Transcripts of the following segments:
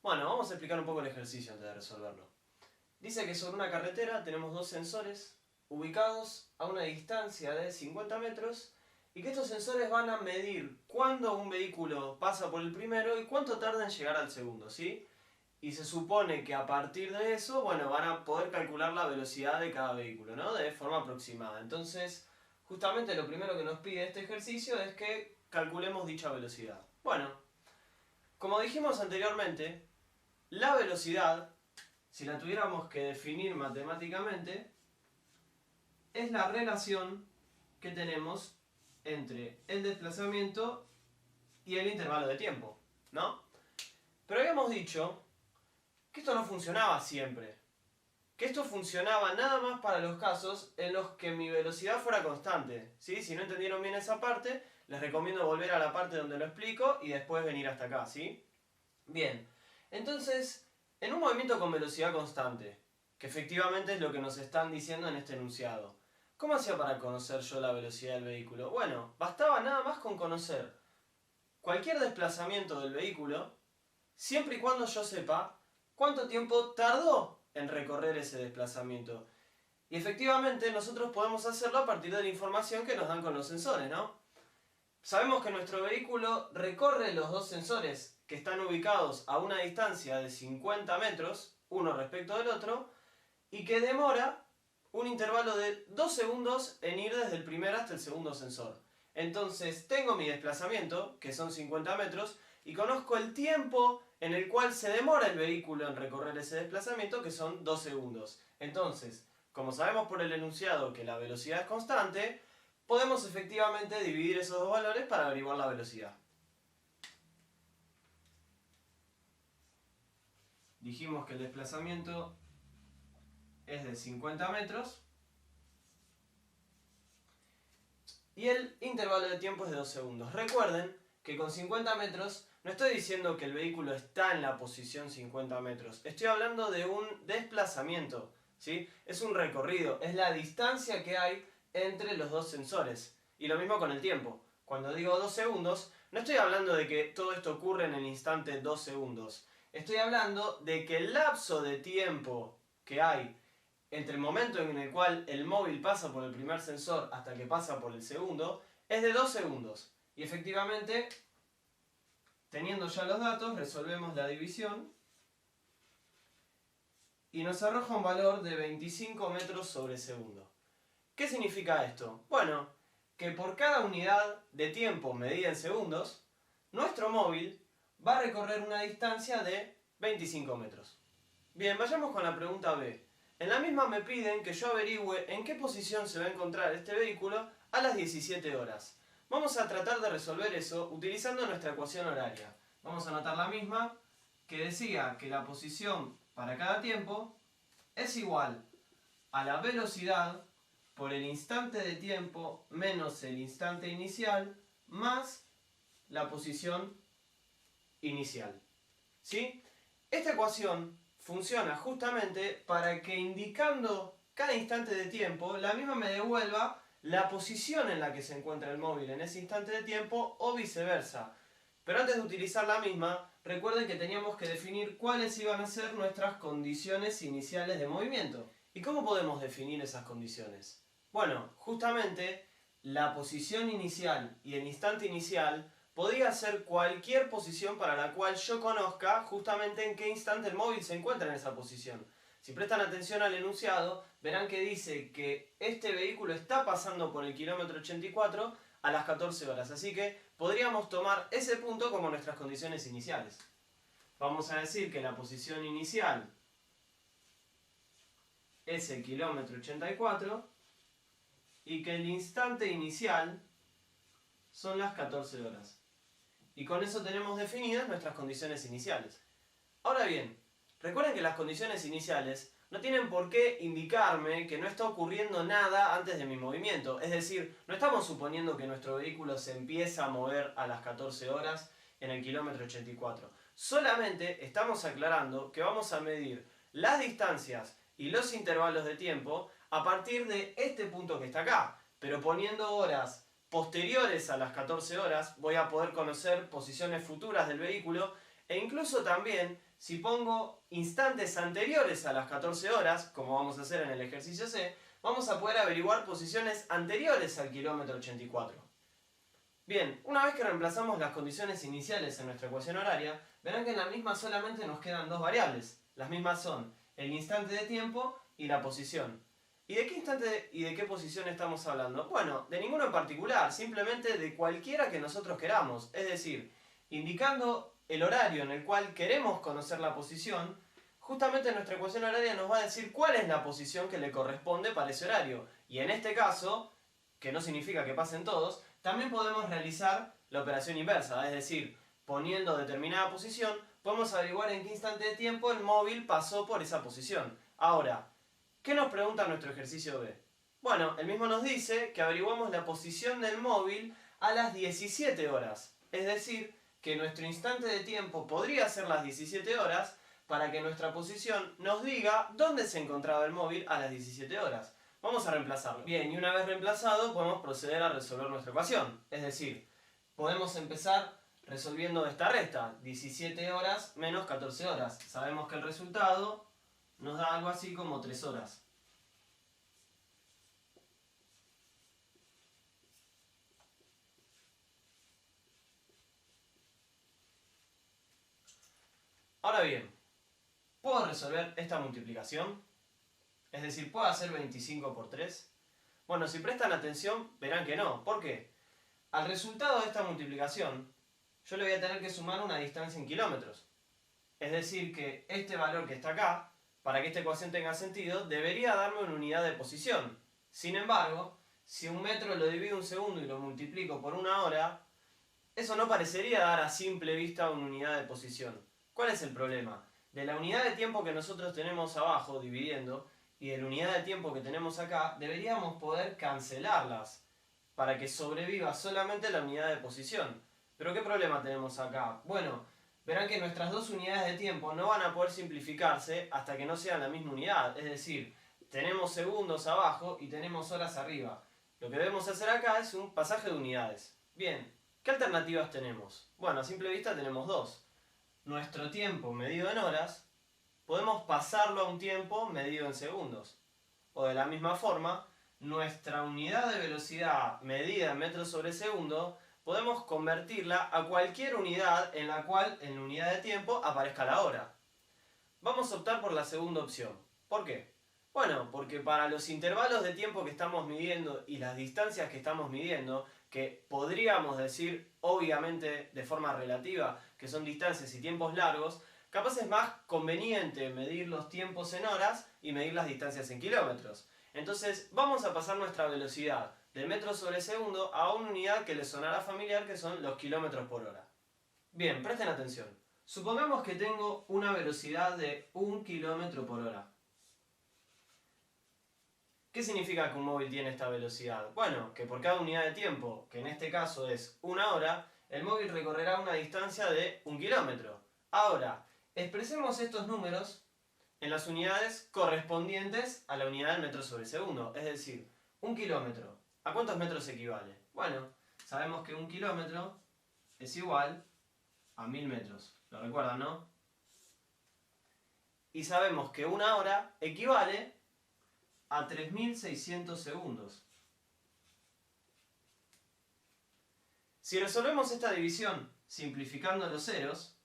Bueno, vamos a explicar un poco el ejercicio antes de resolverlo. Dice que sobre una carretera tenemos dos sensores ubicados a una distancia de 50 metros y que estos sensores van a medir cuándo un vehículo pasa por el primero y cuánto tarda en llegar al segundo, ¿sí? Y se supone que a partir de eso, bueno, van a poder calcular la velocidad de cada vehículo, ¿no? De forma aproximada. Entonces, justamente lo primero que nos pide este ejercicio es que calculemos dicha velocidad. Bueno, como dijimos anteriormente, la velocidad, si la tuviéramos que definir matemáticamente, es la relación que tenemos entre el desplazamiento y el intervalo de tiempo, ¿no? Pero habíamos dicho que esto no funcionaba siempre, que esto funcionaba nada más para los casos en los que mi velocidad fuera constante, ¿sí? Si no entendieron bien esa parte, les recomiendo volver a la parte donde lo explico y después venir hasta acá, ¿sí? Bien, entonces, en un movimiento con velocidad constante, que efectivamente es lo que nos están diciendo en este enunciado, ¿cómo hacía para conocer yo la velocidad del vehículo? Bueno, bastaba nada más con conocer cualquier desplazamiento del vehículo, siempre y cuando yo sepa cuánto tiempo tardó en recorrer ese desplazamiento. Y efectivamente nosotros podemos hacerlo a partir de la información que nos dan con los sensores, ¿no? Sabemos que nuestro vehículo recorre los dos sensores que están ubicados a una distancia de 50 metros, uno respecto del otro, y que demora un intervalo de 2 segundos en ir desde el primer hasta el segundo sensor. Entonces tengo mi desplazamiento, que son 50 metros, y conozco el tiempo en el cual se demora el vehículo en recorrer ese desplazamiento, que son 2 segundos. Entonces, como sabemos por el enunciado que la velocidad es constante, podemos efectivamente dividir esos dos valores para averiguar la velocidad. Dijimos que el desplazamiento es de 50 metros y el intervalo de tiempo es de 2 segundos. Recuerden que con 50 metros no estoy diciendo que el vehículo está en la posición 50 metros, estoy hablando de un desplazamiento, ¿sí? Es un recorrido, es la distancia que hay entre los dos sensores. Y lo mismo con el tiempo. Cuando digo 2 segundos, no estoy hablando de que todo esto ocurre en el instante 2 segundos. Estoy hablando de que el lapso de tiempo que hay entre el momento en el cual el móvil pasa por el primer sensor hasta que pasa por el segundo es de 2 segundos. Y efectivamente, teniendo ya los datos, resolvemos la división y nos arroja un valor de 25 metros sobre segundo. ¿Qué significa esto? Bueno, que por cada unidad de tiempo medida en segundos, nuestro móvil va a recorrer una distancia de 25 metros. Bien, vayamos con la pregunta B. En la misma me piden que yo averigüe en qué posición se va a encontrar este vehículo a las 17 horas. Vamos a tratar de resolver eso utilizando nuestra ecuación horaria. Vamos a anotar la misma, que decía que la posición para cada tiempo es igual a la velocidad por el instante de tiempo menos el instante inicial más la posición inicial. ¿Sí? Esta ecuación funciona justamente para que indicando cada instante de tiempo, la misma me devuelva la posición en la que se encuentra el móvil en ese instante de tiempo o viceversa. Pero antes de utilizar la misma, recuerden que teníamos que definir cuáles iban a ser nuestras condiciones iniciales de movimiento. ¿Y cómo podemos definir esas condiciones? Bueno, justamente la posición inicial y el instante inicial podría ser cualquier posición para la cual yo conozca justamente en qué instante el móvil se encuentra en esa posición. Si prestan atención al enunciado, verán que dice que este vehículo está pasando por el kilómetro 84 a las 14 horas. Así que podríamos tomar ese punto como nuestras condiciones iniciales. Vamos a decir que la posición inicial es el kilómetro 84 y que el instante inicial son las 14 horas. Y con eso tenemos definidas nuestras condiciones iniciales. Ahora bien, recuerden que las condiciones iniciales no tienen por qué indicarme que no está ocurriendo nada antes de mi movimiento. Es decir, no estamos suponiendo que nuestro vehículo se empieza a mover a las 14 horas en el kilómetro 84. Solamente estamos aclarando que vamos a medir las distancias y los intervalos de tiempo a partir de este punto que está acá. Pero poniendo horas posteriores a las 14 horas voy a poder conocer posiciones futuras del vehículo E incluso también, si pongo instantes anteriores a las 14 horas, como vamos a hacer en el ejercicio C, vamos a poder averiguar posiciones anteriores al kilómetro 84. Bien, una vez que reemplazamos las condiciones iniciales en nuestra ecuación horaria, verán que en la misma solamente nos quedan dos variables. Las mismas son el instante de tiempo y la posición. ¿Y de qué instante y de qué posición estamos hablando? Bueno, de ninguno en particular, simplemente de cualquiera que nosotros queramos. Es decir, indicando el horario en el cual queremos conocer la posición, justamente nuestra ecuación horaria nos va a decir cuál es la posición que le corresponde para ese horario. Y en este caso, que no significa que pasen todos, también podemos realizar la operación inversa, es decir, poniendo determinada posición, podemos averiguar en qué instante de tiempo el móvil pasó por esa posición. Ahora, ¿qué nos pregunta nuestro ejercicio B? Bueno, el mismo nos dice que averiguamos la posición del móvil a las 17 horas. Es decir, que nuestro instante de tiempo podría ser las 17 horas para que nuestra posición nos diga dónde se encontraba el móvil a las 17 horas. Vamos a reemplazarlo. Bien, y una vez reemplazado podemos proceder a resolver nuestra ecuación. Es decir, podemos empezar resolviendo esta resta, 17 horas menos 14 horas. Sabemos que el resultado nos da algo así como 3 horas. Ahora bien, ¿puedo resolver esta multiplicación? Es decir, ¿puedo hacer 25 por 3? Bueno, si prestan atención, verán que no. ¿Por qué? Al resultado de esta multiplicación, yo le voy a tener que sumar una distancia en kilómetros. Es decir, que este valor que está acá, para que esta ecuación tenga sentido, debería darme una unidad de posición. Sin embargo, si un metro lo divido un segundo y lo multiplico por una hora, eso no parecería dar a simple vista una unidad de posición. ¿Cuál es el problema? De la unidad de tiempo que nosotros tenemos abajo, dividiendo, y de la unidad de tiempo que tenemos acá, deberíamos poder cancelarlas para que sobreviva solamente la unidad de posición. ¿Pero qué problema tenemos acá? Bueno, verán que nuestras dos unidades de tiempo no van a poder simplificarse hasta que no sean la misma unidad. Es decir, tenemos segundos abajo y tenemos horas arriba. Lo que debemos hacer acá es un pasaje de unidades. Bien, ¿qué alternativas tenemos? Bueno, a simple vista tenemos dos. Nuestro tiempo medido en horas, podemos pasarlo a un tiempo medido en segundos. O de la misma forma, nuestra unidad de velocidad medida en metros sobre segundo, podemos convertirla a cualquier unidad en la cual en la unidad de tiempo aparezca la hora. Vamos a optar por la segunda opción. ¿Por qué? Bueno, porque para los intervalos de tiempo que estamos midiendo y las distancias que estamos midiendo, que podríamos decir obviamente de forma relativa que son distancias y tiempos largos, capaz es más conveniente medir los tiempos en horas y medir las distancias en kilómetros. Entonces vamos a pasar nuestra velocidad de metros sobre segundo a una unidad que les sonará familiar, que son los kilómetros por hora. Bien, presten atención. Supongamos que tengo una velocidad de 1 kilómetro por hora. ¿Qué significa que un móvil tiene esta velocidad? Bueno, que por cada unidad de tiempo, que en este caso es una hora, el móvil recorrerá una distancia de 1 kilómetro. Ahora, expresemos estos números en las unidades correspondientes a la unidad del metro sobre segundo. Es decir, 1 kilómetro. ¿A cuántos metros equivale? Bueno, sabemos que 1 kilómetro es igual a 1000 metros. ¿Lo recuerdan, no? Y sabemos que una hora equivale a 3600 segundos. Si resolvemos esta división simplificando los ceros,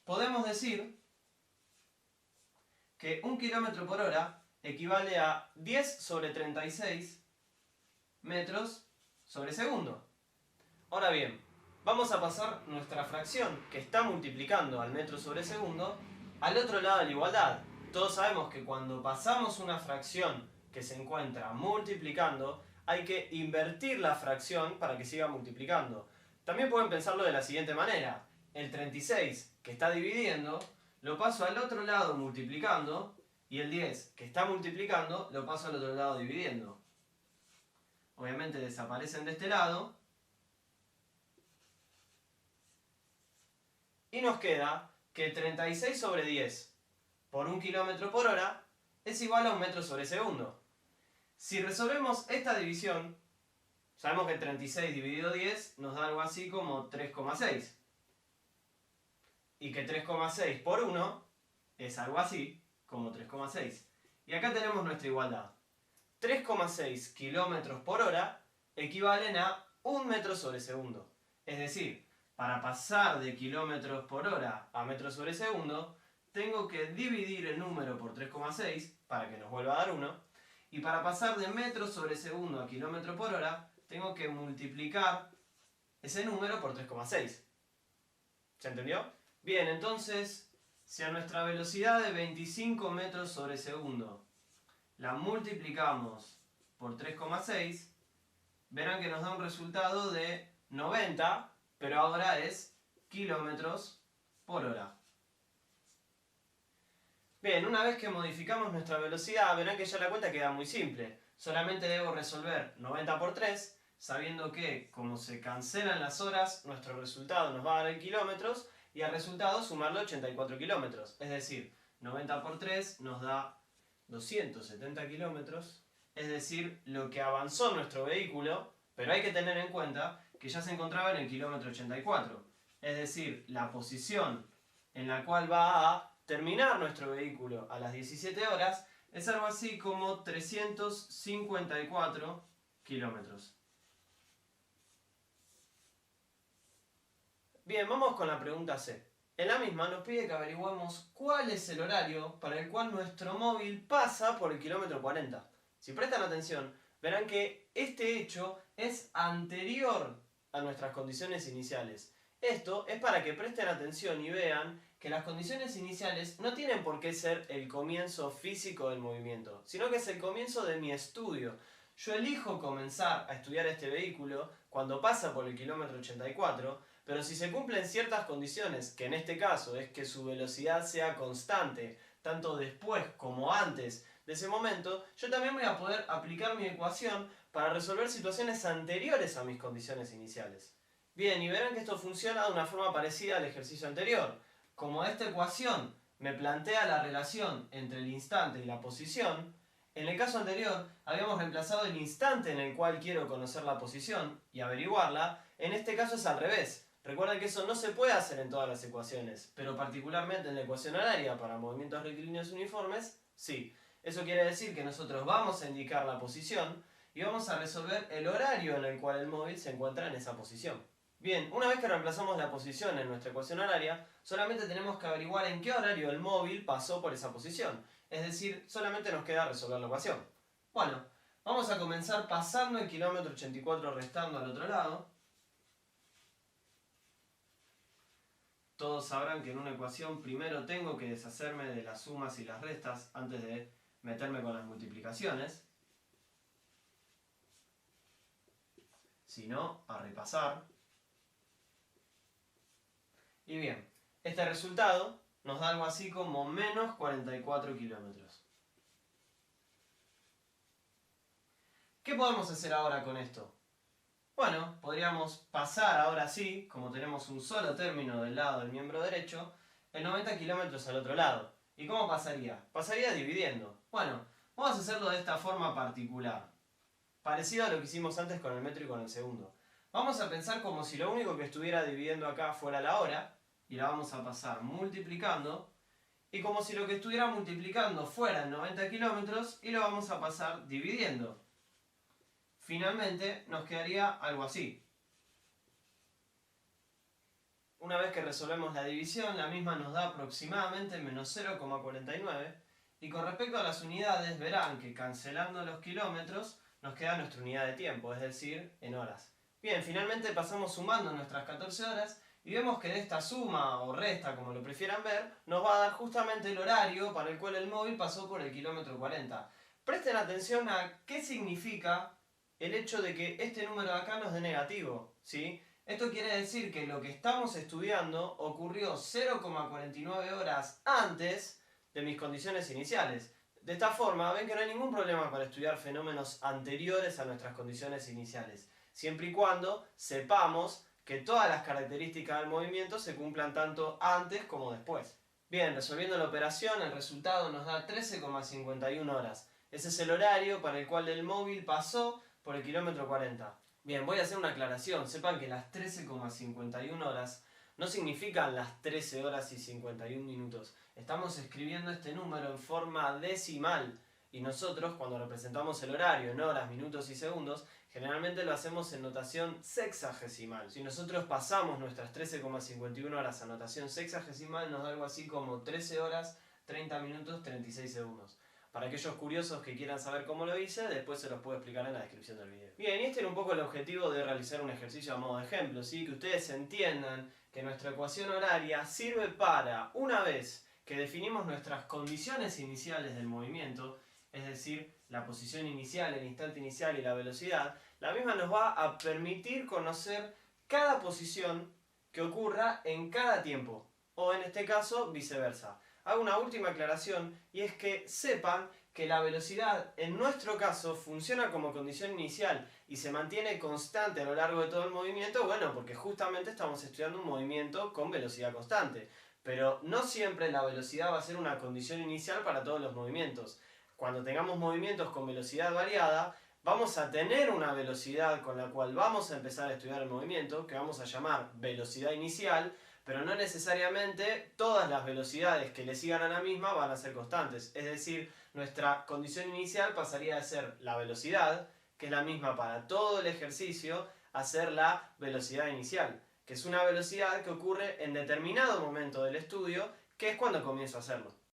podemos decir que 1 kilómetro por hora equivale a 10 sobre 36 metros sobre segundo. Ahora bien, vamos a pasar nuestra fracción, que está multiplicando al metro sobre segundo, al otro lado de la igualdad. Todos sabemos que cuando pasamos una fracción que se encuentra multiplicando, hay que invertir la fracción para que siga multiplicando. También pueden pensarlo de la siguiente manera. El 36 que está dividiendo, lo paso al otro lado multiplicando, y el 10 que está multiplicando, lo paso al otro lado dividiendo. Obviamente desaparecen de este lado. Y nos queda que 36 sobre 10 por 1 kilómetro por hora es igual a 1 metro sobre segundo. Si resolvemos esta división, sabemos que 36 dividido 10 nos da algo así como 3,6. y que 3,6 por 1 es algo así como 3,6. Y acá tenemos nuestra igualdad. 3,6 kilómetros por hora equivalen a 1 metro sobre segundo. Es decir, para pasar de kilómetros por hora a metros sobre segundo, tengo que dividir el número por 3,6 para que nos vuelva a dar 1. Y para pasar de metros sobre segundo a kilómetro por hora, tengo que multiplicar ese número por 3,6. ¿Se entendió? Bien, entonces, si a nuestra velocidad de 25 metros sobre segundo la multiplicamos por 3,6, verán que nos da un resultado de 90, pero ahora es kilómetros por hora. Bien, una vez que modificamos nuestra velocidad, verán que ya la cuenta queda muy simple. Solamente debo resolver 90 por 3, sabiendo que, como se cancelan las horas, nuestro resultado nos va a dar en kilómetros, y al resultado sumarle 84 kilómetros. Es decir, 90 por 3 nos da 270 kilómetros, es decir, lo que avanzó nuestro vehículo, pero hay que tener en cuenta que ya se encontraba en el kilómetro 84. Es decir, la posición en la cual va a terminar nuestro vehículo a las 17 horas es algo así como 354 kilómetros. Bien, vamos con la pregunta C. En la misma nos pide que averiguemos cuál es el horario para el cual nuestro móvil pasa por el kilómetro 40. Si prestan atención, verán que este hecho es anterior a nuestras condiciones iniciales. Esto es para que presten atención y vean que las condiciones iniciales no tienen por qué ser el comienzo físico del movimiento, sino que es el comienzo de mi estudio. Yo elijo comenzar a estudiar este vehículo cuando pasa por el kilómetro 84, pero si se cumplen ciertas condiciones, que en este caso es que su velocidad sea constante, tanto después como antes de ese momento, yo también voy a poder aplicar mi ecuación para resolver situaciones anteriores a mis condiciones iniciales. Bien, y verán que esto funciona de una forma parecida al ejercicio anterior. Como esta ecuación me plantea la relación entre el instante y la posición, en el caso anterior habíamos reemplazado el instante en el cual quiero conocer la posición y averiguarla. En este caso es al revés. Recuerden que eso no se puede hacer en todas las ecuaciones, pero particularmente en la ecuación horaria para movimientos rectilíneos uniformes, sí. Eso quiere decir que nosotros vamos a indicar la posición y vamos a resolver el horario en el cual el móvil se encuentra en esa posición. Bien, una vez que reemplazamos la posición en nuestra ecuación horaria, solamente tenemos que averiguar en qué horario el móvil pasó por esa posición. Es decir, solamente nos queda resolver la ecuación. Bueno, vamos a comenzar pasando el kilómetro 84 restando al otro lado. Todos sabrán que en una ecuación primero tengo que deshacerme de las sumas y las restas antes de meterme con las multiplicaciones. Si no, a repasar. Y bien, este resultado nos da algo así como menos 44 kilómetros. ¿Qué podemos hacer ahora con esto? Bueno, podríamos pasar ahora sí, como tenemos un solo término del lado del miembro derecho, el 90 kilómetros al otro lado. ¿Y cómo pasaría? Pasaría dividiendo. Bueno, vamos a hacerlo de esta forma particular, parecido a lo que hicimos antes con el metro y con el segundo. Vamos a pensar como si lo único que estuviera dividiendo acá fuera la hora, y la vamos a pasar multiplicando, y como si lo que estuviera multiplicando fueran 90 kilómetros, y lo vamos a pasar dividiendo. Finalmente nos quedaría algo así. Una vez que resolvemos la división, la misma nos da aproximadamente menos 0,49, y con respecto a las unidades verán que cancelando los kilómetros nos queda nuestra unidad de tiempo, es decir, en horas. Bien, finalmente pasamos sumando nuestras 14 horas y vemos que de esta suma o resta, como lo prefieran ver, nos va a dar justamente el horario para el cual el móvil pasó por el kilómetro 40. Presten atención a qué significa el hecho de que este número de acá nos dé negativo, ¿sí? Esto quiere decir que lo que estamos estudiando ocurrió 0,49 horas antes de mis condiciones iniciales. De esta forma, ven que no hay ningún problema para estudiar fenómenos anteriores a nuestras condiciones iniciales, siempre y cuando sepamos que todas las características del movimiento se cumplan tanto antes como después. Bien, resolviendo la operación, el resultado nos da 13,51 horas. Ese es el horario para el cual el móvil pasó por el kilómetro 40. Bien, voy a hacer una aclaración. Sepan que las 13,51 horas no significan las 13 horas y 51 minutos. Estamos escribiendo este número en forma decimal. Y nosotros, cuando representamos el horario en horas, minutos y segundos, generalmente lo hacemos en notación sexagesimal. Si nosotros pasamos nuestras 13,51 horas a notación sexagesimal, nos da algo así como 13 horas, 30 minutos, 36 segundos. Para aquellos curiosos que quieran saber cómo lo hice, después se los puedo explicar en la descripción del video. Bien, y este era un poco el objetivo de realizar un ejercicio a modo de ejemplo, ¿sí? Que ustedes entiendan que nuestra ecuación horaria sirve para, una vez que definimos nuestras condiciones iniciales del movimiento, es decir, la posición inicial, el instante inicial y la velocidad, la misma nos va a permitir conocer cada posición que ocurra en cada tiempo, o en este caso viceversa. Hago una última aclaración y es que sepan que la velocidad en nuestro caso funciona como condición inicial y se mantiene constante a lo largo de todo el movimiento, bueno, porque justamente estamos estudiando un movimiento con velocidad constante. Pero no siempre la velocidad va a ser una condición inicial para todos los movimientos. Cuando tengamos movimientos con velocidad variada, vamos a tener una velocidad con la cual vamos a empezar a estudiar el movimiento, que vamos a llamar velocidad inicial, pero no necesariamente todas las velocidades que le sigan a la misma van a ser constantes. Es decir, nuestra condición inicial pasaría de ser la velocidad, que es la misma para todo el ejercicio, a ser la velocidad inicial, que es una velocidad que ocurre en determinado momento del estudio, que es cuando comienzo a hacerlo.